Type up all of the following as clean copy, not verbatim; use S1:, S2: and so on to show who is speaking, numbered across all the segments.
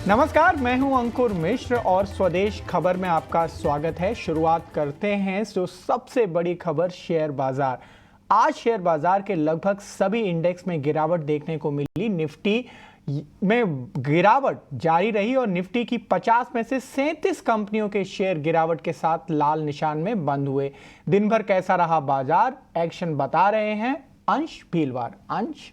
S1: नमस्कार, मैं हूं अंकुर मिश्र और स्वदेश खबर में आपका स्वागत है। शुरुआत करते हैं जो सबसे बड़ी खबर शेयर बाजार। आज शेयर बाजार के लगभग सभी इंडेक्स में गिरावट देखने को मिली। निफ्टी में गिरावट जारी रही और निफ्टी की 50 में से 37 कंपनियों के शेयर गिरावट के साथ लाल निशान में बंद हुए। दिन भर कैसा रहा बाजार, एक्शन बता रहे हैं अंश भीलवार। अंश,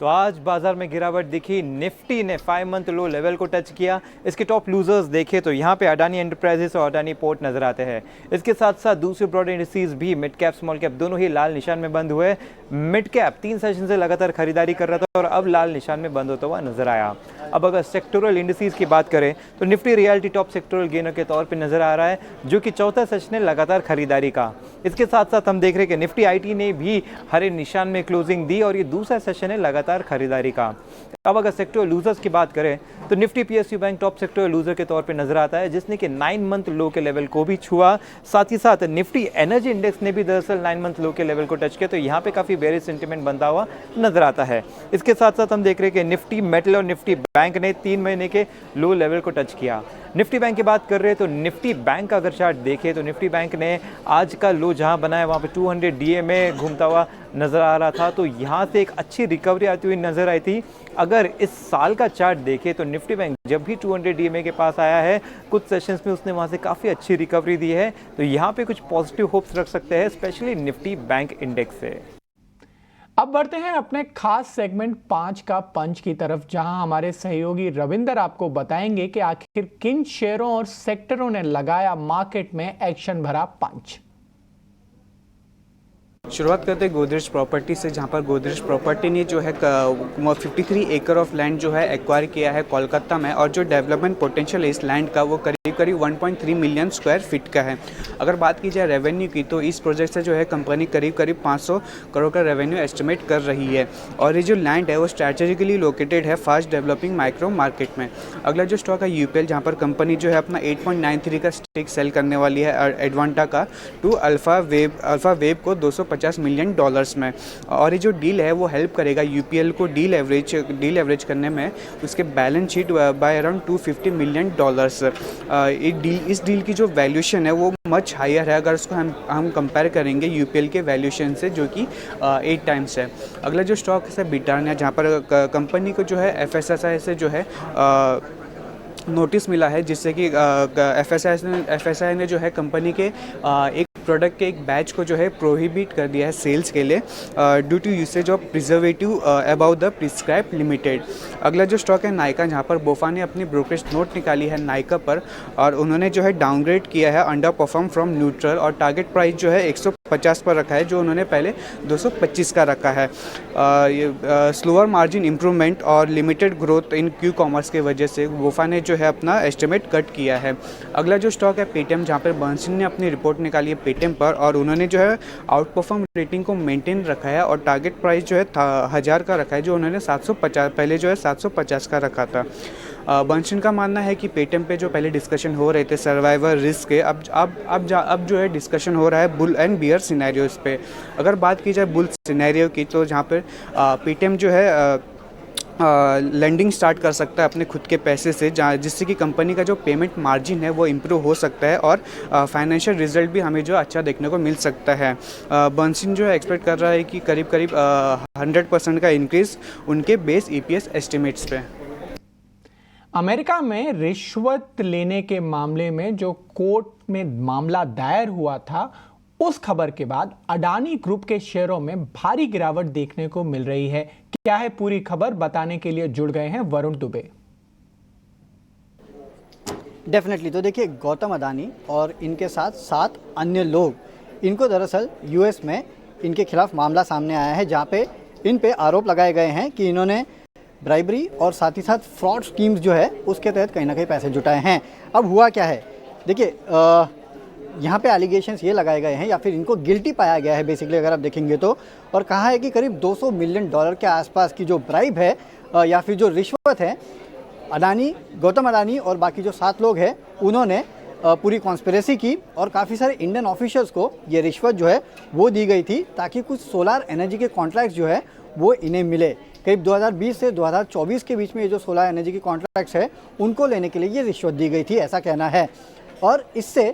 S2: तो आज बाजार में गिरावट दिखी। निफ्टी ने 5 मंथ लो लेवल को टच किया। इसके टॉप लूजर्स देखें तो यहाँ पे अडानी एंटरप्राइजेस और अडानी पोर्ट नजर आते हैं। इसके साथ साथ दूसरे ब्रॉड इंडिसेस भी मिड कैप स्मॉल कैप दोनों ही लाल निशान में बंद हुए। मिड कैप 3 सेशन से लगातार खरीदारी कर रहा था और अब लाल निशान में बंद होता हुआ नजर आया। अब अगर सेक्टोरल इंडिसेस की बात करें तो Nifty reality top sectoral gainer के तौर पर नजर आ रहा है, जो कि चौथा सेशन है लगातार खरीदारी का। इसके साथ साथ हम देख रहे हैं कि निफ्टी आईटी ने भी हरे निशान में क्लोजिंग दी और ये दूसरा सेशन है लगातार खरीदारी का। अब अगर सेक्टर लूजर्स की बात करें तो Nifty PSU bank top sector loser के तौर पे नजर आता है, जिसने कि 9 मंथ लो के लेवल को भी छुआ। साथ ही साथ निफ्टी एनर्जी इंडेक्स ने भी दरअसल 9 मंथ लो के लेवल को टच किया, तो यहाँ पे काफी बेरिश सेंटीमेंट बनता हुआ नजर आता है। इसके साथ साथ हम देख रहे हैं कि निफ्टी मेटल और निफ्टी बैंक ने 3 महीने के लो लेवल को टच किया। निफ्टी बैंक की बात कर रहे हैं तो निफ्टी बैंक का अगर चार्ट देखें तो निफ्टी बैंक ने आज का लो जहां बनाया वहां पे 200 डीए में घूमता हुआ नजर आ रहा था, तो यहां से एक अच्छी रिकवरी आती हुई नजर आई थी। अगर इस साल का चार्ट देखें तो निफ्टी बैंक जब भी 200 डीएमए के पास आया है, कुछ सेशंस में उसने वहां से काफ़ी अच्छी रिकवरी दी है, तो यहाँ पे कुछ पॉजिटिव होप्स रख सकते हैं, स्पेशली निफ्टी बैंक इंडेक्स से।
S1: अब बढ़ते हैं अपने खास सेगमेंट 5 का पंच की तरफ, जहां हमारे सहयोगी रविंदर आपको बताएंगे कि आखिर किन शेयरों और सेक्टरों ने लगाया मार्केट में एक्शन भरा पंच।
S3: शुरुआत करते हैं गोदरेज प्रॉपर्टी से, जहां पर गोदरेज प्रॉपर्टी ने जो है 53 एकड़ ऑफ लैंड जो है एक्वायर किया है कोलकाता में, और जो डेवलपमेंट पोटेंशियल है इस लैंड का वो करीब 1.3 मिलियन स्क्वायर फीट का है। अगर बात की जाए रेवेन्यू की तो इस प्रोजेक्ट से जो है कंपनी करीब 500 करोड़ का रेवेन्यू एस्टिमेट कर रही है, और ये जो लैंड है वो स्ट्रैटेजिकली लोकेटेड है फास्ट डेवलपिंग माइक्रो मार्केट में। अगला जो स्टॉक है यूपीएल, जहाँ पर कंपनी जो है अपना 8.93 का स्टेक सेल करने वाली है एडवांटा का टू अल्फा वेब को $250 मिलियन में, और ये जो डील है वो हेल्प करेगा यूपीएल को डील एवरेज करने में उसके balance sheet by around $250 million. इस डील की जो वैल्यूएशन है वो मच हायर है अगर उसको हम कंपेयर करेंगे यूपीएल के वैल्यूएशन से, जो कि 8 टाइम्स है। अगला जो स्टॉक है ब्रिटानिया, जहाँ पर कंपनी को जो है एफएसएसआई से जो है नोटिस मिला है, जिससे कि एफएसआई ने जो है कंपनी के एक प्रोडक्ट के एक बैच को जो है प्रोहिबिट कर दिया है सेल्स के लिए due to usage of preservative above the prescribe limited. अगला जो स्टॉक है नायका, जहाँ पर बोफा ने अपनी ब्रोकरेज नोट निकाली है नायका पर, और उन्होंने जो है डाउनग्रेड किया है अंडर परफॉर्म फ्रॉम न्यूट्रल, और टारगेट प्राइस जो है 150 पर रखा है, जो उन्होंने पहले 225 का रखा है। स्लोअर मार्जिन इंप्रूवमेंट और limited growth in Q commerce के वजह से बोफा ने जो है अपना एस्टिमेट कट किया है। अगला जो स्टॉक है पेटीएम, जहाँ पर बर्नस्टीन ने अपनी रिपोर्ट निकाली है पेटीएम पर, और उन्होंने जो है आउट परफॉर्म रेटिंग को मेंटेन रखा है, और टारगेट प्राइस जो है 1000 का रखा है, जो उन्होंने 750 पहले जो है 750 का रखा था। बर्नस्टीन का मानना है कि पेटीएम पे जो पहले डिस्कशन हो रहे थे सर्वाइवर रिस्क के, अब जो है डिस्कशन हो रहा है बुल एंड बियर सिनेरियोज पे। अगर बात की जाए बुल सिनेरियो की, तो जहाँ पर पेटीएम जो है लेंडिंग स्टार्ट कर सकता है अपने खुद के पैसे से, जिससे कि कंपनी का जो पेमेंट मार्जिन है वो इम्प्रूव हो सकता है, और फाइनेंशियल रिजल्ट भी हमें जो अच्छा देखने को मिल सकता है। बर्नस्टीन जो है एक्सपेक्ट कर रहा है कि करीब 100% का इंक्रीज उनके बेस ईपीएस एस्टिमेट्स पे।
S1: अमेरिका में रिश्वत लेने के मामले में जो कोर्ट में मामला दायर हुआ था, उस खबर के बाद अडानी ग्रुप के शेयरों में भारी गिरावट देखने को मिल रही है। क्या है पूरी खबर, बताने के लिए जुड़ गए हैं वरुण दुबे।
S4: डेफिनेटली। तो देखिए, गौतम अडानी और इनके साथ 7 अन्य लोग, इनको दरअसल यूएस में इनके खिलाफ मामला सामने आया है, जहां पे इन पे आरोप लगाए गए हैं कि इन्होंने ब्राइबरी और साथ ही साथ फ्रॉड स्कीम्स जो है उसके तहत कहीं ना कहीं पैसे जुटाए हैं। अब हुआ क्या है, देखिए यहाँ पे एलिगेशंस ये लगाए गए हैं, या फिर इनको गिल्टी पाया गया है बेसिकली अगर आप देखेंगे तो, और कहा है कि करीब $200 मिलियन के आसपास की जो ब्राइब है या फिर जो रिश्वत है, गौतम अडानी और बाकी जो 7 लोग हैं उन्होंने पूरी कॉन्स्पिरेसी की, और काफ़ी सारे इंडियन ऑफिशियल्स को ये रिश्वत जो है वो दी गई थी, ताकि कुछ सोलार एनर्जी के कॉन्ट्रैक्ट्स जो है वो इन्हें मिले। करीब 2020 से 2024 के बीच में ये जो सोलर एनर्जी की कॉन्ट्रैक्ट्स है उनको लेने के लिए ये रिश्वत दी गई थी, ऐसा कहना है। और इससे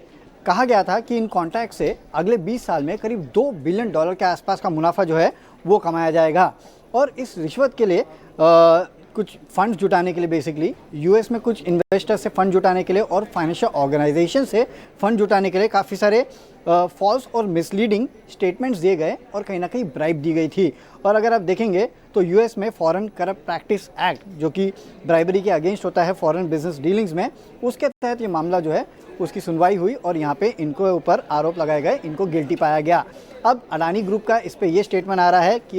S4: कहा गया था कि इन कॉन्ट्रैक्ट से अगले 20 साल में करीब $2 बिलियन के आसपास का मुनाफा जो है वो कमाया जाएगा। और इस रिश्वत के लिए कुछ फंड जुटाने के लिए बेसिकली यूएस में कुछ इन्वेस्टर से फंड जुटाने के लिए और फाइनेंशियल ऑर्गेनाइजेशन से फंड जुटाने के लिए काफ़ी सारे फॉल्स और मिसलीडिंग स्टेटमेंट्स दिए गए और कहीं ना कहीं ब्राइब दी गई थी। और अगर आप देखेंगे तो यूएस में फॉरेन करप्ट प्रैक्टिस एक्ट जो कि ब्राइबरी के अगेंस्ट होता है फॉरेन बिजनेस डीलिंग्स में, उसके तहत ये मामला जो है उसकी सुनवाई हुई और यहाँ पे इनको ऊपर आरोप लगाए गए, इनको गिल्टी पाया गया। अब अडानी ग्रुप का इस पे ये स्टेटमेंट आ रहा है कि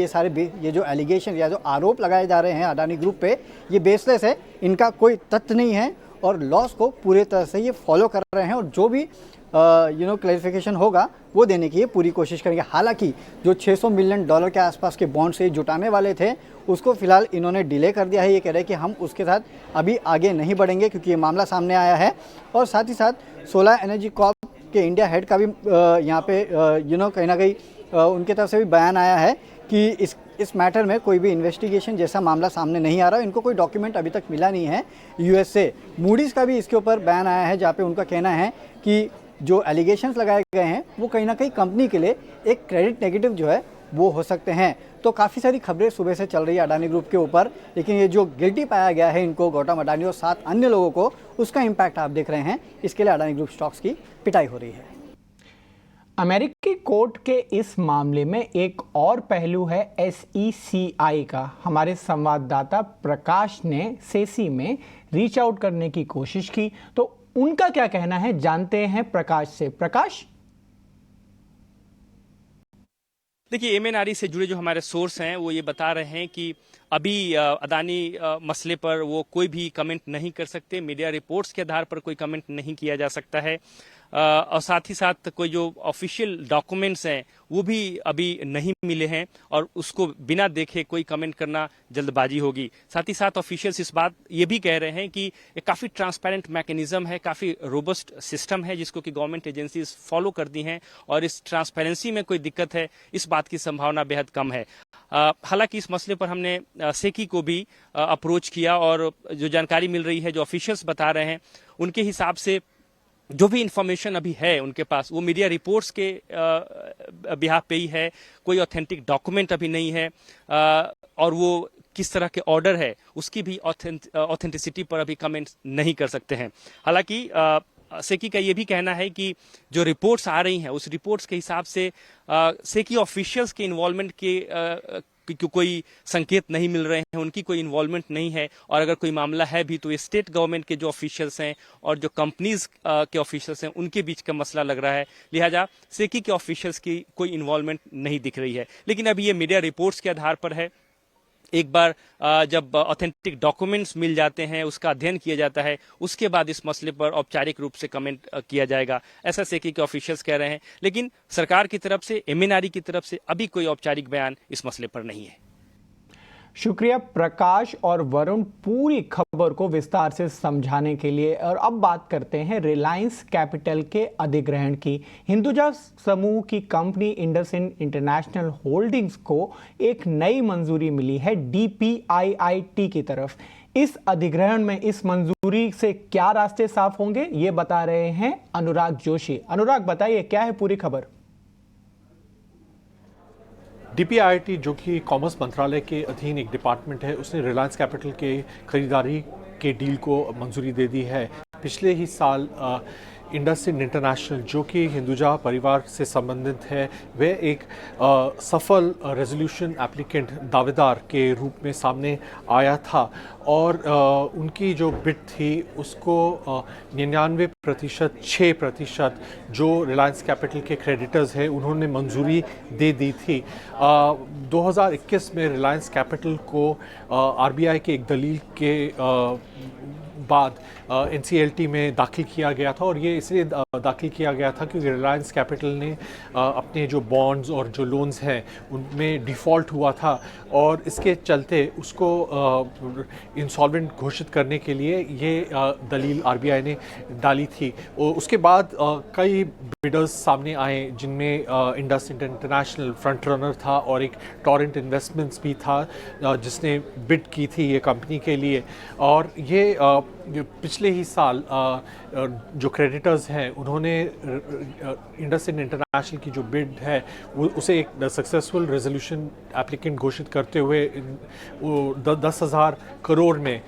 S4: ये जो एलिगेशन या जो आरोप लगाए जा रहे हैं अडानी ग्रुप पे ये बेसलेस है, इनका कोई तथ्य नहीं है और लॉस को पूरे तरह से ये फॉलो कर रहे हैं और जो भी क्लैरिफिकेशन होगा वो देने की ये पूरी कोशिश करेंगे। हालांकि जो $600 मिलियन के आसपास के बॉन्ड से जुटाने वाले थे उसको फिलहाल इन्होंने डिले कर दिया है। ये कह रहे हैं कि हम उसके साथ अभी आगे नहीं बढ़ेंगे क्योंकि ये मामला सामने आया है। और साथ ही साथ सोलर एनर्जी कॉर्प के इंडिया हेड का भी यहाँ पे कहीं ना कहीं उनके तरफ से भी बयान आया है कि इस मैटर में कोई भी इन्वेस्टिगेशन जैसा मामला सामने नहीं आ रहा, इनको कोई डॉक्यूमेंट अभी तक मिला नहीं है यूएस से। मूडीज़ का भी इसके ऊपर बयान आया है जहाँ पे उनका कहना है कि जो एलिगेशंस लगाए गए हैं वो कहीं ना कहीं कंपनी के लिए एक क्रेडिट नेगेटिव जो है वो हो सकते हैं। तो काफ़ी सारी खबरें सुबह से चल रही है अडानी ग्रुप के ऊपर, लेकिन ये जो गिल्टी पाया गया है इनको, गौतम अडानी और 7 अन्य लोगों को, उसका इम्पैक्ट आप देख रहे हैं। इसके लिए अडानी ग्रुप स्टॉक्स की पिटाई हो रही है।
S1: अमेरिकी कोर्ट के इस मामले में एक और पहलू है SECI का। हमारे संवाददाता प्रकाश ने सेसी में रीच आउट करने की कोशिश की, तो उनका क्या कहना है जानते हैं प्रकाश से। प्रकाश,
S5: देखिए, MNRE से जुड़े जो हमारे सोर्स हैं वो ये बता रहे हैं कि अभी अडानी मसले पर वो कोई भी कमेंट नहीं कर सकते। मीडिया रिपोर्ट्स के आधार पर कोई कमेंट नहीं किया जा सकता है और साथ ही साथ कोई जो ऑफिशियल डॉक्यूमेंट्स हैं वो भी अभी नहीं मिले हैं और उसको बिना देखे कोई कमेंट करना जल्दबाजी होगी। साथ ही साथ ऑफिशियल्स इस बात ये भी कह रहे हैं कि एक काफ़ी ट्रांसपेरेंट मैकेनिज्म है, काफ़ी रोबस्ट सिस्टम है जिसको कि गवर्नमेंट एजेंसीज फॉलो करती हैं और इस ट्रांसपेरेंसी में कोई दिक्कत है इस बात की संभावना बेहद कम है। हालांकि इस मसले पर हमने सेकी को भी अप्रोच किया और जो जानकारी मिल रही है, जो ऑफिशियल्स बता रहे हैं, उनके हिसाब से जो भी इंफॉर्मेशन अभी है उनके पास वो मीडिया रिपोर्ट्स के बिहाफ पे ही है। कोई ऑथेंटिक डॉक्यूमेंट अभी नहीं है और वो किस तरह के ऑर्डर है उसकी भी ऑथेंटिसिटी पर अभी कमेंट नहीं कर सकते हैं। हालांकि सेकी का ये भी कहना है कि जो रिपोर्ट्स आ रही हैं उस रिपोर्ट्स के हिसाब से सेकी ऑफिशियल्स के इन्वॉल्वमेंट के कोई संकेत नहीं मिल रहे हैं, उनकी कोई इन्वॉल्वमेंट नहीं है और अगर कोई मामला है भी तो ये स्टेट गवर्नमेंट के जो ऑफिशियल्स हैं और जो कंपनीज के ऑफिशियल्स हैं उनके बीच का मसला लग रहा है। लिहाजा सेकी के ऑफिशियल्स की कोई इन्वॉल्वमेंट नहीं दिख रही है। लेकिन अभी ये मीडिया रिपोर्ट्स के आधार पर है। एक बार जब ऑथेंटिक डॉक्यूमेंट्स मिल जाते हैं, उसका अध्ययन किया जाता है, उसके बाद इस मसले पर औपचारिक रूप से कमेंट किया जाएगा, ऐसा सेकी के ऑफिशियल्स कह रहे हैं। लेकिन सरकार की तरफ से, MNRE की तरफ से अभी कोई औपचारिक बयान इस मसले पर नहीं है।
S1: शुक्रिया प्रकाश और वरुण पूरी खबर को विस्तार से समझाने के लिए। और अब बात करते हैं रिलायंस कैपिटल के अधिग्रहण की। हिंदुजा समूह की कंपनी इंडसइंड इंटरनेशनल होल्डिंग्स को एक नई मंजूरी मिली है DPIIT की तरफ। इस अधिग्रहण में इस मंजूरी से क्या रास्ते साफ होंगे, ये बता रहे हैं अनुराग जोशी। अनुराग, बताइए क्या है पूरी खबर।
S6: DPIIT जो कि कॉमर्स मंत्रालय के अधीन एक डिपार्टमेंट है, उसने रिलायंस कैपिटल के खरीदारी के डील को मंजूरी दे दी है। पिछले ही साल इंडसइंड इंटरनेशनल जो कि हिंदुजा परिवार से संबंधित है, वह एक सफल रेजोल्यूशन एप्लीकेंट दावेदार के रूप में सामने आया था और उनकी जो बिड थी उसको 99%, 6% जो रिलायंस कैपिटल के क्रेडिटर्स हैं उन्होंने मंजूरी दे दी थी। 2021 में रिलायंस कैपिटल को RBI के एक दलील के बाद NCLT में दाखिल किया गया था, और ये इसलिए दाखिल किया गया था क्योंकि रिलायंस कैपिटल ने अपने जो बॉन्ड्स और जो लोन्स हैं उनमें डिफ़ॉल्ट हुआ था, और इसके चलते उसको इंसॉल्वेंट घोषित करने के लिए ये दलील RBI ने डाली थी। उसके बाद कई बिडर्स सामने आए, जिनमें इंडस इंटरनेशनल फ्रंट रनर था, और एक टॉरेंट इन्वेस्टमेंट्स भी था जिसने बिड की थी ये कंपनी के लिए। और ये पिछले ही साल जो क्रेडिटर्स हैं उन्होंने इंडस इंटरनेशनल की जो बिड है वो उसे एक सक्सेसफुल रेजोल्यूशन एप्लीकेंट घोषित करते हुए 10,000 करोड़ में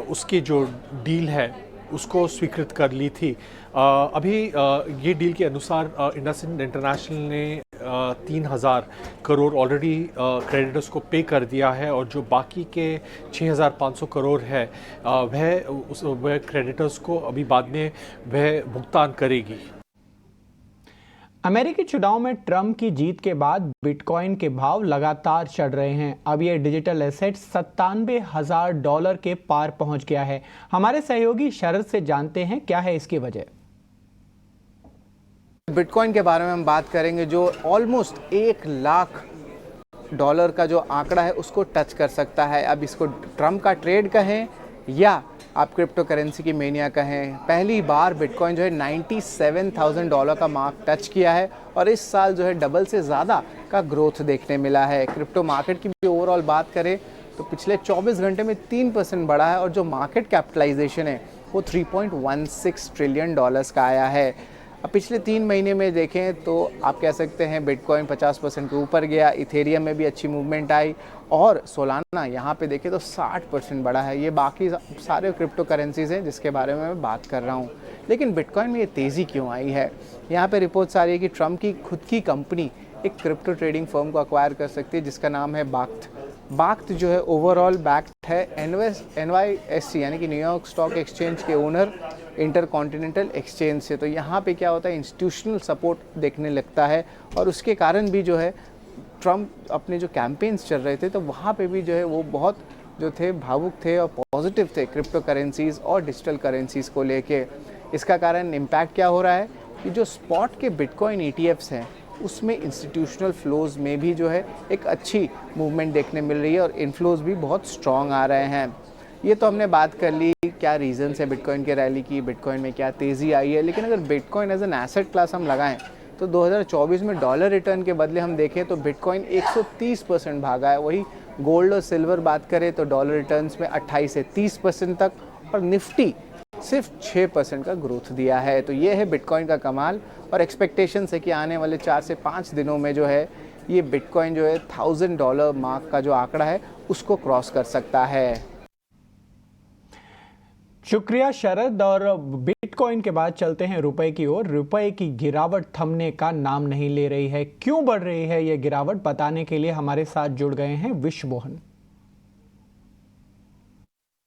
S6: उसकी जो डील है उसको स्वीकृत कर ली थी। अभी ये डील के अनुसार इंडसइंड इंटरनेशनल ने 3,000 करोड़ ऑलरेडी क्रेडिटर्स को पे कर दिया है, और जो बाकी के 6,500 करोड़ है वह क्रेडिटर्स को अभी बाद में वह भुगतान करेगी।
S1: अमेरिकी चुनाव में ट्रंप की जीत के बाद बिटकॉइन के भाव लगातार चढ़ रहे हैं। अब ये डिजिटल एसेट $97,000 के पार पहुंच गया है। हमारे सहयोगी शरद से जानते हैं क्या है इसकी वजह।
S7: बिटकॉइन के बारे में हम बात करेंगे, जो ऑलमोस्ट $1 लाख का जो आंकड़ा है उसको टच कर सकता है। अब इसको ट्रंप का ट्रेड कहें या आप क्रिप्टो करेंसी की मेनिया कहें, पहली बार बिटकॉइन जो है $97,000 का मार्क टच किया है, और इस साल जो है डबल से ज़्यादा का ग्रोथ देखने मिला है। क्रिप्टो मार्केट की भी ओवरऑल बात करें तो पिछले 24 घंटे में 3% बढ़ा है, और जो मार्केट कैपिटलाइजेशन है वो $3.16 ट्रिलियन का आया है। अब पिछले 3 महीने में देखें तो आप कह सकते हैं बिटकॉइन 50% के ऊपर गया, इथेरियम में भी अच्छी मूवमेंट आई, और सोलाना यहाँ पे देखें तो 60% बढ़ा है। ये बाकी सारे क्रिप्टो करेंसीज हैं जिसके बारे में मैं बात कर रहा हूँ। लेकिन बिटकॉइन में ये तेज़ी क्यों आई है? यहाँ पे रिपोर्ट्स आ रही है कि ट्रंप की खुद की कंपनी एक क्रिप्टो ट्रेडिंग फर्म को अक्वायर कर सकती है जिसका नाम है बाक्ट। बाक्ट जो है ओवरऑल बैक्ड है NYSE यानी कि न्यूयॉर्क स्टॉक एक्सचेंज के ओनर इंटरकॉन्टिनेंटल एक्सचेंज से। तो यहाँ पे क्या होता है, इंस्टीट्यूशनल सपोर्ट देखने लगता है, और उसके कारण भी जो है ट्रंप अपने जो कैंपेन्स चल रहे थे तो वहाँ पे भी जो है वो बहुत जो थे भावुक थे और पॉजिटिव थे क्रिप्टो करेंसीज़ और डिजिटल करेंसीज़ को लेके। इसका कारण इम्पैक्ट क्या हो रहा है कि जो स्पॉट के बिटकॉइन ETFs हैं उसमें इंस्टीट्यूशनल फ्लोज़ में भी जो है एक अच्छी मूवमेंट देखने मिल रही है, और इनफ्लोज़ भी बहुत स्ट्रॉन्ग आ रहे हैं। ये तो हमने बात कर ली क्या रीज़न्स है बिटकॉइन के रैली की, बिटकॉइन में क्या तेज़ी आई है। लेकिन अगर bitcoin as an asset class हम लगाएं तो 2024 में डॉलर रिटर्न के बदले हम देखें तो बिटकॉइन 130% भागा है। वही गोल्ड और सिल्वर बात करें तो डॉलर रिटर्न्स में 28 से 30% तक, और निफ्टी सिर्फ 6% का ग्रोथ दिया है। तो ये है बिटकॉइन का कमाल, और एक्सपेक्टेशंस है कि आने वाले 4 से 5 दिनों में जो है ये बिटकॉइन जो है $1,000 मार्क का जो आंकड़ा है उसको क्रॉस कर सकता है।
S1: शुक्रिया शरद। और बिटकॉइन के बाद चलते हैं रुपए की ओर। रुपए की गिरावट थमने का नाम नहीं ले रही है। क्यों बढ़ रही है ये गिरावट, बताने के लिए हमारे साथ जुड़ गए हैं विश्व मोहन।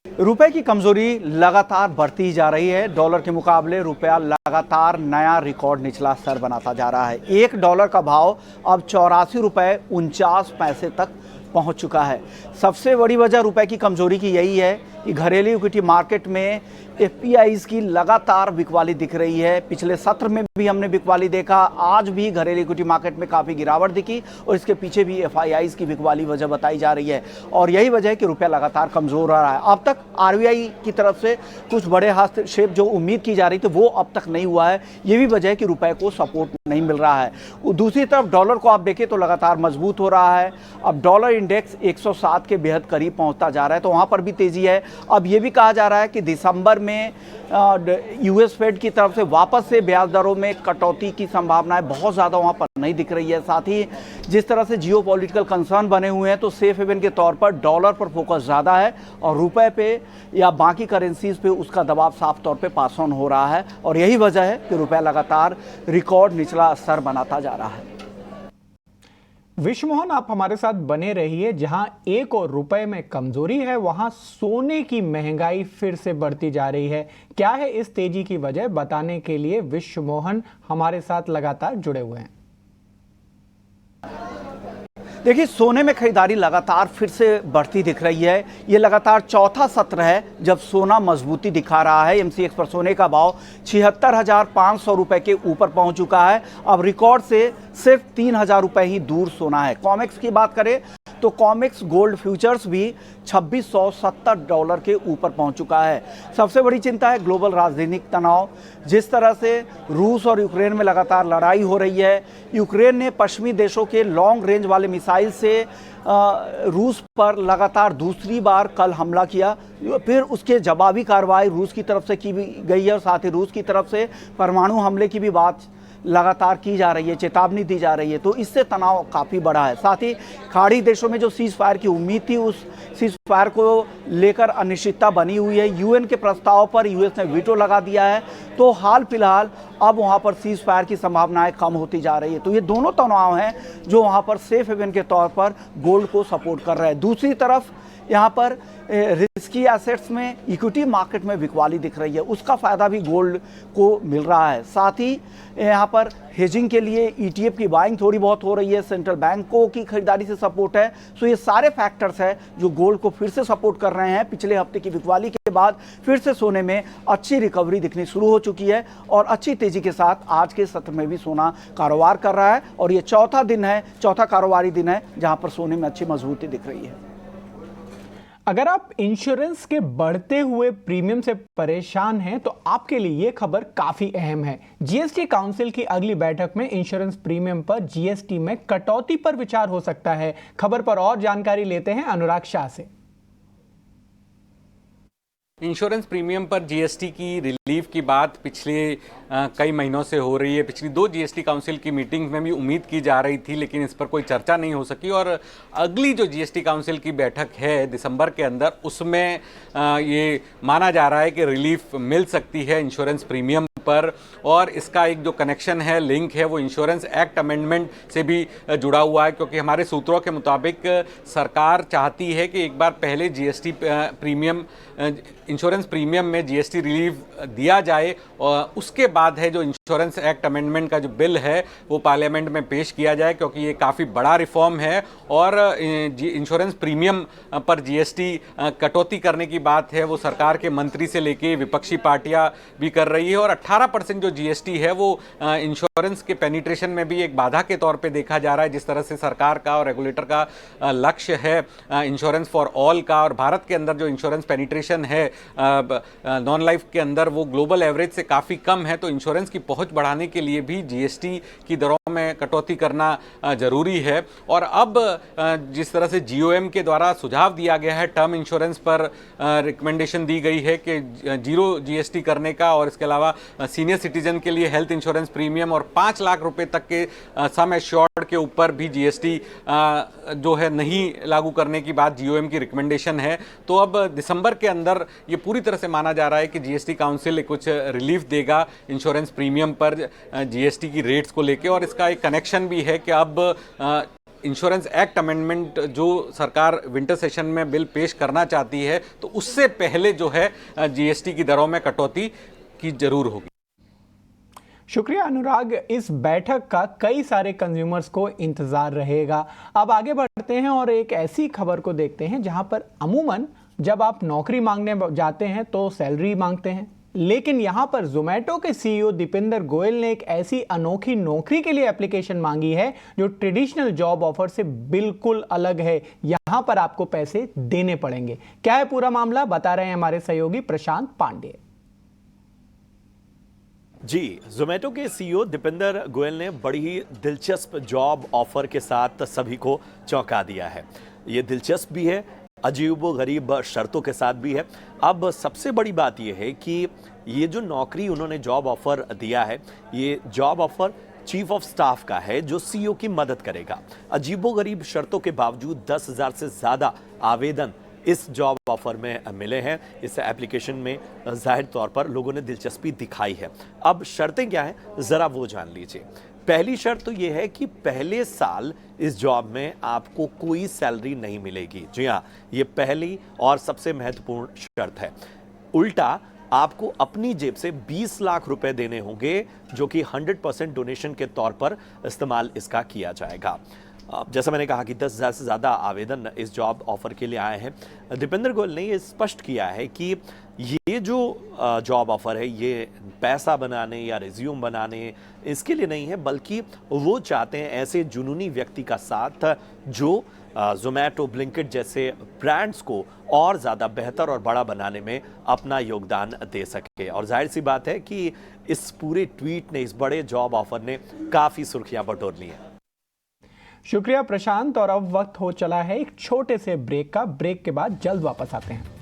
S8: रुपए की कमजोरी लगातार बढ़ती जा रही है। डॉलर के मुकाबले रुपया लगातार नया रिकॉर्ड निचला स्तर बनाता जा रहा है। $1 का भाव अब $84.49 तक पहुंच चुका है। सबसे बड़ी वजह रुपए की कमजोरी की यही है कि घरेलू इक्विटी मार्केट में FPIs की लगातार बिकवाली दिख रही है। पिछले सत्र में भी हमने बिकवाली देखा, आज भी घरेलू इक्विटी मार्केट में काफ़ी गिरावट दिखी, और इसके पीछे भी FIIs की बिकवाली वजह बताई जा रही है, और यही वजह है कि रुपया लगातार कमज़ोर रहा है। अब तक RBI की तरफ से कुछ बड़े हस्तक्षेप जो उम्मीद की जा रही थी वो अब तक नहीं हुआ है। ये भी वजह है कि रुपये को सपोर्ट नहीं मिल रहा है। दूसरी तरफ डॉलर को आप देखें तो लगातार मजबूत हो रहा है। अब डॉलर इंडेक्स 107 के बेहद करीब पहुंचता जा रहा है, तो वहाँ पर भी तेज़ी है। अब ये भी कहा जा रहा है कि दिसंबर में US फेड की तरफ से वापस से ब्याज दरों में कटौती की संभावनाएं बहुत ज़्यादा वहाँ पर नहीं दिख रही है। साथ ही जिस तरह से जियोपॉलिटिकल कंसर्न बने हुए हैं तो सेफ हेवन के तौर पर डॉलर पर फोकस ज़्यादा है, और रुपए पे या बाकी करेंसीज पे उसका दबाव साफ तौर पे पास ऑन हो रहा है, और यही वजह है कि रुपया लगातार रिकॉर्ड निचला स्तर बनाता जा रहा है।
S1: विश्व मोहन, आप हमारे साथ बने रहिए। जहां एक और रुपए में कमजोरी है वहां सोने की महंगाई फिर से बढ़ती जा रही है। क्या है इस तेजी की वजह, बताने के लिए विश्व मोहन हमारे साथ लगातार जुड़े हुए हैं।
S8: देखिए, सोने में खरीदारी लगातार फिर से बढ़ती दिख रही है। ये लगातार चौथा सत्र है जब सोना मजबूती दिखा रहा है। एमसीएक्स पर सोने का भाव 76,500 रुपए के ऊपर पहुंच चुका है। अब रिकॉर्ड से सिर्फ 3,000 रुपए ही दूर सोना है। कॉमेक्स की बात करें तो कॉमेक्स गोल्ड फ्यूचर्स भी $2,670 के ऊपर पहुंच चुका है। सबसे बड़ी चिंता है ग्लोबल राजनीतिक तनाव। जिस तरह से रूस और यूक्रेन में लगातार लड़ाई हो रही है, यूक्रेन ने पश्चिमी देशों के लॉन्ग रेंज वाले मिसाइल से रूस पर लगातार दूसरी बार कल हमला किया। फिर उसके जवाबी कार्रवाई रूस की तरफ से की गई है और साथ ही रूस की तरफ से परमाणु हमले की भी बात लगातार की जा रही है, चेतावनी दी जा रही है। तो इससे तनाव काफ़ी बढ़ा है। साथ ही खाड़ी देशों में जो सीज फायर की उम्मीद थी, उस सीज फायर को लेकर अनिश्चितता बनी हुई है। यूएन के प्रस्ताव पर यूएस ने वीटो लगा दिया है। तो हाल फिलहाल अब वहाँ पर सीज फायर की संभावनाएं कम होती जा रही है। तो ये दोनों तनाव हैं जो वहाँ पर सेफ हेवन के तौर पर गोल्ड को सपोर्ट कर रहे हैं। दूसरी तरफ यहाँ पर रिस्की एसेट्स में इक्विटी मार्केट में बिकवाली दिख रही है, उसका फ़ायदा भी गोल्ड को मिल रहा है। साथ ही यहाँ पर हेजिंग के लिए ईटीएफ की बाइंग थोड़ी बहुत हो रही है, सेंट्रल बैंकों की खरीदारी से सपोर्ट है। सो ये सारे फैक्टर्स हैं जो गोल्ड को फिर से सपोर्ट कर रहे हैं। पिछले हफ्ते की बिकवाली के बाद फिर से सोने में अच्छी रिकवरी दिखनी शुरू हो चुकी है और अच्छी तेजी के साथ आज के सत्र में भी सोना कारोबार कर रहा है। और ये चौथा कारोबारी दिन है जहाँ पर सोने में अच्छी मजबूती दिख रही है।
S1: अगर आप इंश्योरेंस के बढ़ते हुए प्रीमियम से परेशान हैं तो आपके लिए ये खबर काफी अहम है। जीएसटी काउंसिल की अगली बैठक में इंश्योरेंस प्रीमियम पर जीएसटी में कटौती पर विचार हो सकता है। खबर पर और जानकारी लेते हैं अनुराग शाह से।
S9: इंश्योरेंस प्रीमियम पर जीएसटी की रिलीफ की बात पिछले कई महीनों से हो रही है। पिछली 2 जीएसटी काउंसिल की मीटिंग में भी उम्मीद की जा रही थी, लेकिन इस पर कोई चर्चा नहीं हो सकी। और अगली जो जीएसटी काउंसिल की बैठक है दिसंबर के अंदर, उसमें ये माना जा रहा है कि रिलीफ मिल सकती है इंश्योरेंस प्रीमियम पर। और इसका एक जो कनेक्शन है, लिंक है, वो इंश्योरेंस एक्ट अमेंडमेंट से भी जुड़ा हुआ है, क्योंकि हमारे सूत्रों के मुताबिक सरकार चाहती है कि एक बार पहले जीएसटी प्रीमियम इंश्योरेंस प्रीमियम में जीएसटी रिलीफ दिया जाए और उसके बाद है जो इंश्योरेंस एक्ट अमेंडमेंट का जो बिल है वो पार्लियामेंट में पेश किया जाए, क्योंकि ये काफ़ी बड़ा रिफॉर्म है। और इंश्योरेंस प्रीमियम पर जीएसटी कटौती करने की बात है वो सरकार के मंत्री से लेके विपक्षी पार्टियां भी कर रही है। और 18% जो जीएसटी है वो इंश्योरेंस के पेनिट्रेशन में भी एक बाधा के तौर पे देखा जा रहा है। जिस तरह से सरकार का और रेगुलेटर का लक्ष्य है इंश्योरेंस फॉर ऑल का, और भारत के अंदर जो इंश्योरेंस पेनिट्रेशन है नॉन लाइफ के अंदर वो ग्लोबल एवरेज से काफ़ी कम है। तो इंश्योरेंस की पहुंच बढ़ाने के लिए भी जीएसटी की दरों में कटौती करना जरूरी है। और अब जिस तरह से जीओएम के द्वारा सुझाव दिया गया है, टर्म इंश्योरेंस पर रिकमेंडेशन दी गई है कि 0 जीएसटी करने का, और इसके अलावा सीनियर सिटीजन के लिए हेल्थ इंश्योरेंस प्रीमियम और 5 लाख रुपए तक के सम एश्योर्ड के ऊपर भी जीएसटी जो है नहीं लागू करने की बात जीओएम की रिकमेंडेशन है। तो अब दिसंबर के अंदर ये पूरी तरह से माना जा रहा है कि जीएसटी काउंसिल कुछ रिलीफ देगा इंश्योरेंस प्रीमियम पर जीएसटी की रेट्स को लेके। और इसका एक कनेक्शन भी है कि अब इंश्योरेंस एक्ट अमेंडमेंट जो सरकार विंटर सेशन में बिल पेश करना चाहती है, तो उससे पहले जो है जीएसटी की दरों में कटौती की जरूर होगी।
S1: शुक्रिया अनुराग। इस बैठक का कई सारे कंज्यूमर्स को इंतजार रहेगा। अब आगे बढ़ते हैं और एक ऐसी खबर को देखते हैं जहां पर अमूमन जब आप नौकरी मांगने जाते हैं तो सैलरी मांगते हैं, लेकिन यहां पर जोमेटो के सीईओ दीपेंद्र गोयल ने एक ऐसी अनोखी नौकरी के लिए एप्लीकेशन मांगी है जो ट्रेडिशनल जॉब ऑफर से बिल्कुल अलग है। यहां पर आपको पैसे देने पड़ेंगे। क्या है पूरा मामला, बता रहे हैं हमारे सहयोगी प्रशांत पांडे।
S10: जी, जोमेटो के सीईओ दीपेंद्र गोयल ने बड़ी ही दिलचस्प जॉब ऑफर के साथ सभी को चौंका दिया है। ये दिलचस्प भी है, अजीबोगरीब शर्तों के साथ भी है। अब सबसे बड़ी बात यह है कि ये जो नौकरी उन्होंने जॉब ऑफर दिया है, ये job offer chief of staff का है जो सीईओ की मदद करेगा। अजीबोगरीब शर्तों के बावजूद 10,000 से ज़्यादा आवेदन इस जॉब ऑफर में मिले हैं। इस एप्लीकेशन में जाहिर तौर पर लोगों ने दिलचस्पी दिखाई है। अब शर्तें क्या हैं, ज़रा वो जान लीजिए। पहली शर्त तो ये है कि पहले साल इस जॉब में आपको कोई सैलरी नहीं मिलेगी। जी हाँ, ये पहली और सबसे महत्वपूर्ण शर्त है। उल्टा आपको अपनी जेब से 20 लाख रुपए देने होंगे, जो कि 100% डोनेशन के तौर पर इस्तेमाल इसका किया जाएगा। जैसा मैंने कहा कि 10,000 से ज़्यादा आवेदन इस जॉब ऑफर के लिए आए हैं। दीपेंद्र गोयल ने ये स्पष्ट किया है कि ये जो जॉब ऑफर है ये पैसा बनाने या रिज्यूम बनाने इसके लिए नहीं है, बल्कि वो चाहते हैं ऐसे जुनूनी व्यक्ति का साथ जो ज़ोमैटो, ब्लिंकिट जैसे ब्रांड्स को और ज़्यादा बेहतर और बड़ा बनाने में अपना योगदान दे सके। और जाहिर सी बात है कि इस पूरे ट्वीट ने, इस बड़े जॉब ऑफर ने काफ़ी सुर्खियां बटोर ली हैं।
S1: शुक्रिया प्रशांत। और अब वक्त हो चला है एक छोटे से ब्रेक का। ब्रेक के बाद जल्द वापस आते हैं।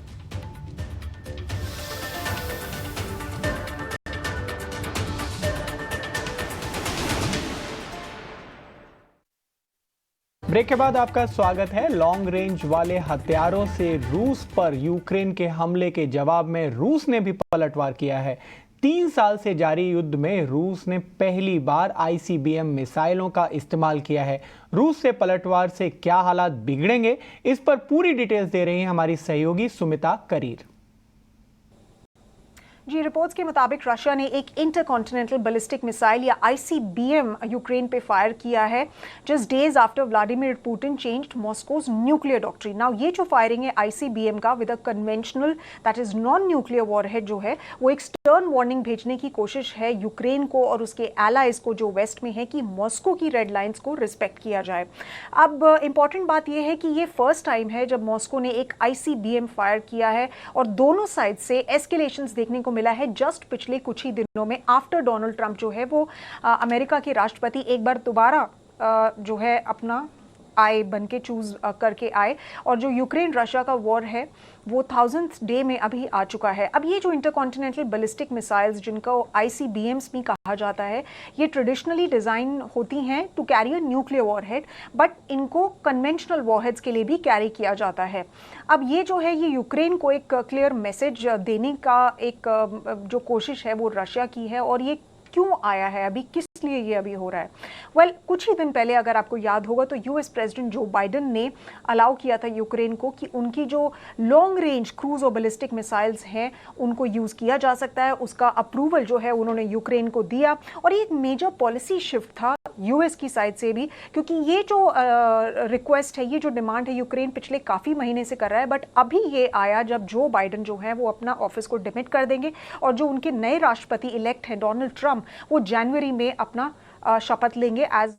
S1: ब्रेक के बाद आपका स्वागत है। लॉन्ग रेंज वाले हथियारों से रूस पर यूक्रेन के हमले के जवाब में रूस ने भी पलटवार किया है। 3 साल से जारी युद्ध में रूस ने पहली बार ICBM मिसाइलों का इस्तेमाल किया है। रूस से पलटवार से क्या हालात बिगड़ेंगे, इस पर पूरी डिटेल्स दे रही हैं हमारी सहयोगी सुमिता करीर।
S11: जी, रिपोर्ट्स के मुताबिक रशिया ने एक इंटरकॉन्टिनेंटल बैलिस्टिक मिसाइल या ICBM यूक्रेन पे फायर किया है just days after Vladimir Putin changed Moscow's nuclear doctrine. Now ये जो फायरिंग है ICBM का with a conventional that is non nuclear warhead जो है वो एक स्टर्न वार्निंग भेजने की कोशिश है यूक्रेन को और उसके एलाइज को जो वेस्ट में है कि मॉस्को की रेड लाइंस को रिस्पेक्ट किया जाए। अब इंपॉर्टेंट बात यह है कि ये फर्स्ट टाइम है जब मॉस्को ने एक ICBM फायर किया है और दोनों साइड से एस्केलेशंस देखने को मिला है जस्ट पिछले कुछ ही दिनों में आफ्टर डोनाल्ड ट्रंप जो है वो अमेरिका के राष्ट्रपति एक बार दोबारा जो है अपना आए बन के चूज करके आए और जो यूक्रेन रशिया का वॉर है वो 1000th डे में अभी आ चुका है। अब ये जो इंटरकॉन्टिनेंटल बैलिस्टिक मिसाइल्स जिनको ICBMs भी कहा जाता है ये ट्रेडिशनली डिज़ाइन होती हैं to carry a nuclear warhead, but इनको कन्वेंशनल वॉरहेड्स के लिए भी कैरी किया जाता है। अब ये जो है ये यूक्रेन को एक क्लियर मैसेज देने का एक जो कोशिश है वो रशिया की है। और ये क्यों आया है अभी, किस लिए ये अभी हो रहा है? वेल, कुछ ही दिन पहले अगर आपको याद होगा तो US प्रेसिडेंट जो बाइडेन ने अलाउ किया था यूक्रेन को कि उनकी जो लॉन्ग रेंज क्रूज और बैलिस्टिक मिसाइल्स हैं उनको यूज़ किया जा सकता है। उसका अप्रूवल जो है उन्होंने यूक्रेन को दिया और ये एक मेजर पॉलिसी शिफ्ट था US की साइड से भी, क्योंकि ये जो रिक्वेस्ट है, ये जो डिमांड है यूक्रेन पिछले काफ़ी महीने से कर रहा है, बट अभी ये आया जब जो बाइडेन जो है वो अपना ऑफिस को डिमिट कर देंगे और जो उनके नए राष्ट्रपति इलेक्ट हैं डोनाल्ड ट्रंप वो जनवरी में अपना शपथ लेंगे एज।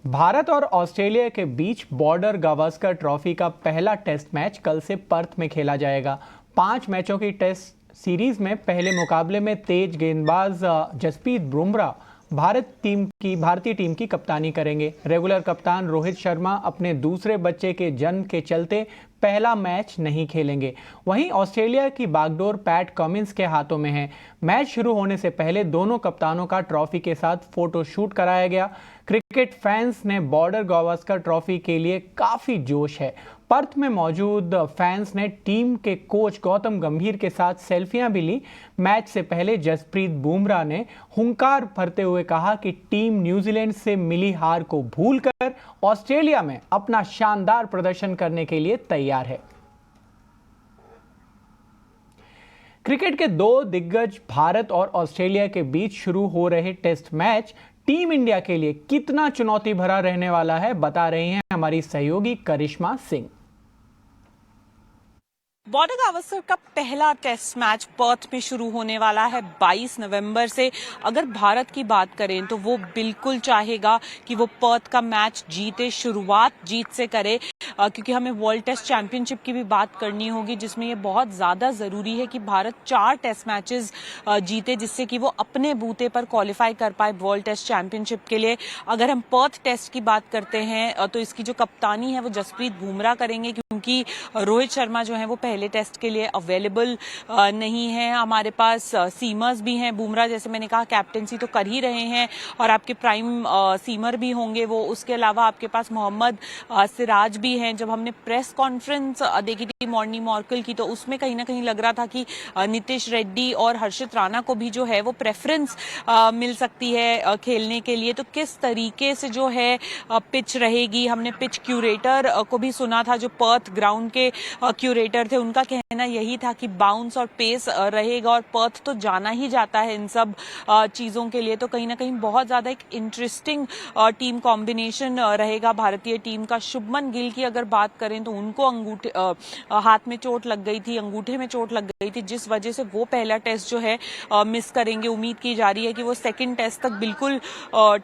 S1: भारत और ऑस्ट्रेलिया के बीच बॉर्डर गावस्कर ट्रॉफी का पहला टेस्ट मैच कल से पर्थ में खेला जाएगा। 5 मैचों की टेस्ट सीरीज में पहले मुकाबले में तेज गेंदबाज जसप्रीत बुमराह भारतीय टीम की कप्तानी करेंगे। रेगुलर कप्तान रोहित शर्मा अपने दूसरे बच्चे के जन्म के चलते पहला मैच नहीं खेलेंगे। वहीं ऑस्ट्रेलिया की बागडोर पैट कमिंस के हाथों में है। मैच शुरू होने से पहले दोनों कप्तानों का ट्रॉफी के साथ फोटो शूट कराया गया। क्रिकेट फैंस ने बॉर्डर गावस्कर ट्रॉफी के लिए काफ़ी जोश है। पर्थ में मौजूद फैंस ने टीम के कोच गौतम गंभीर के साथ सेल्फियां भी ली। मैच से पहले जसप्रीत बुमराह ने हुंकार भरते हुए कहा कि टीम न्यूजीलैंड से मिली हार को भूलकर ऑस्ट्रेलिया में अपना शानदार प्रदर्शन करने के लिए तैयार है। क्रिकेट के 2 दिग्गज भारत और ऑस्ट्रेलिया के बीच शुरू हो रहे टेस्ट मैच टीम इंडिया के लिए कितना चुनौती भरा रहने वाला है, बता रही हैं हमारी सहयोगी करिश्मा सिंह।
S12: बॉर्डर गावस्कर का पहला टेस्ट मैच पर्थ में शुरू होने वाला है 22 नवंबर से। अगर भारत की बात करें तो वो बिल्कुल चाहेगा कि वो पर्थ का मैच जीते, शुरुआत जीत से करे, क्योंकि हमें वर्ल्ड टेस्ट चैंपियनशिप की भी बात करनी होगी जिसमें ये बहुत ज़्यादा ज़रूरी है कि भारत 4 टेस्ट मैचेस जीते जिससे कि वो अपने बूते पर क्वालिफाई कर पाए वर्ल्ड टेस्ट चैंपियनशिप के लिए। अगर हम पर्थ टेस्ट की बात करते हैं तो इसकी जो कप्तानी है वो जसप्रीत बुमराह करेंगे, क्योंकि रोहित शर्मा जो है वो पहले टेस्ट के लिए अवेलेबल नहीं है। हमारे पास सीमर्स भी हैं, बुमराह जैसे मैंने कहा कैप्टनसी तो कर ही रहे हैं और आपके प्राइम सीमर भी होंगे वो। उसके अलावा आपके पास मोहम्मद सिराज भी हैं। जब हमने प्रेस कॉन्फ्रेंस देखी थी मॉर्नी मॉर्कल की, तो उसमें कहीं ना कहीं लग रहा था कि नीतीश रेड्डी और हर्षित राणा को भी जो है वो प्रेफरेंस मिल सकती है खेलने के लिए। तो किस तरीके से जो है पिच रहेगी, हमने पिच क्यूरेटर को भी सुना था, जो पर्थ ग्राउंड के क्यूरेटर थे, उनका कहना यही था कि बाउंस और पेस रहेगा, और पर्थ तो जाना ही जाता है इन सब चीज़ों के लिए। तो कहीं ना कहीं बहुत ज़्यादा एक इंटरेस्टिंग टीम कॉम्बिनेशन रहेगा भारतीय टीम का। शुभमन गिल की अगर बात करें तो उनको हाथ में चोट लग गई थी, अंगूठे में चोट लग गई थी, जिस वजह से वो पहला टेस्ट जो है मिस करेंगे। उम्मीद की जा रही है कि वो सेकंड टेस्ट तक बिल्कुल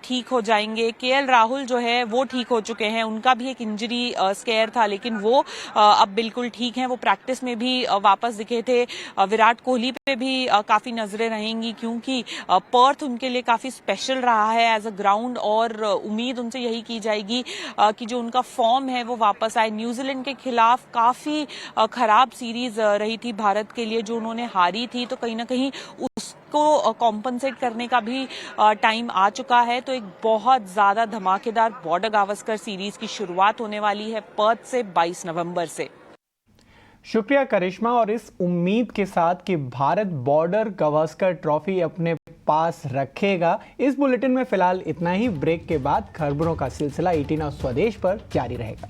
S12: ठीक हो जाएंगे। केएल राहुल जो है वो ठीक हो चुके हैं, उनका भी एक इंजरी स्केयर था, लेकिन वो अब बिल्कुल ठीक हैं, वो प्रैक्टिस में भी वापस दिखे थे। विराट कोहली पे भी काफ़ी नजरें रहेंगी, क्योंकि पर्थ उनके लिए काफ़ी स्पेशल रहा है एज अ ग्राउंड, और उम्मीद उनसे यही की जाएगी कि जो उनका फॉर्म है वो वापस आए। न्यूजीलैंड के खिलाफ काफ़ी खराब सीरीज रही थी भारत के लिए, जो उन्होंने हारी थी, तो कहीं ना कहीं उसको कॉम्पनसेट करने का भी टाइम आ चुका है। तो एक बहुत ज़्यादा धमाकेदार बॉर्डर गावस्कर सीरीज की शुरुआत होने वाली है पर्थ से 22 नवंबर से।
S1: शुक्रिया करिश्मा, और इस उम्मीद के साथ कि भारत बॉर्डर गावस्कर ट्रॉफी अपने पास रखेगा, इस बुलेटिन में फिलहाल इतना ही। ब्रेक के बाद खबरों का सिलसिला 18 और स्वदेश पर जारी रहेगा।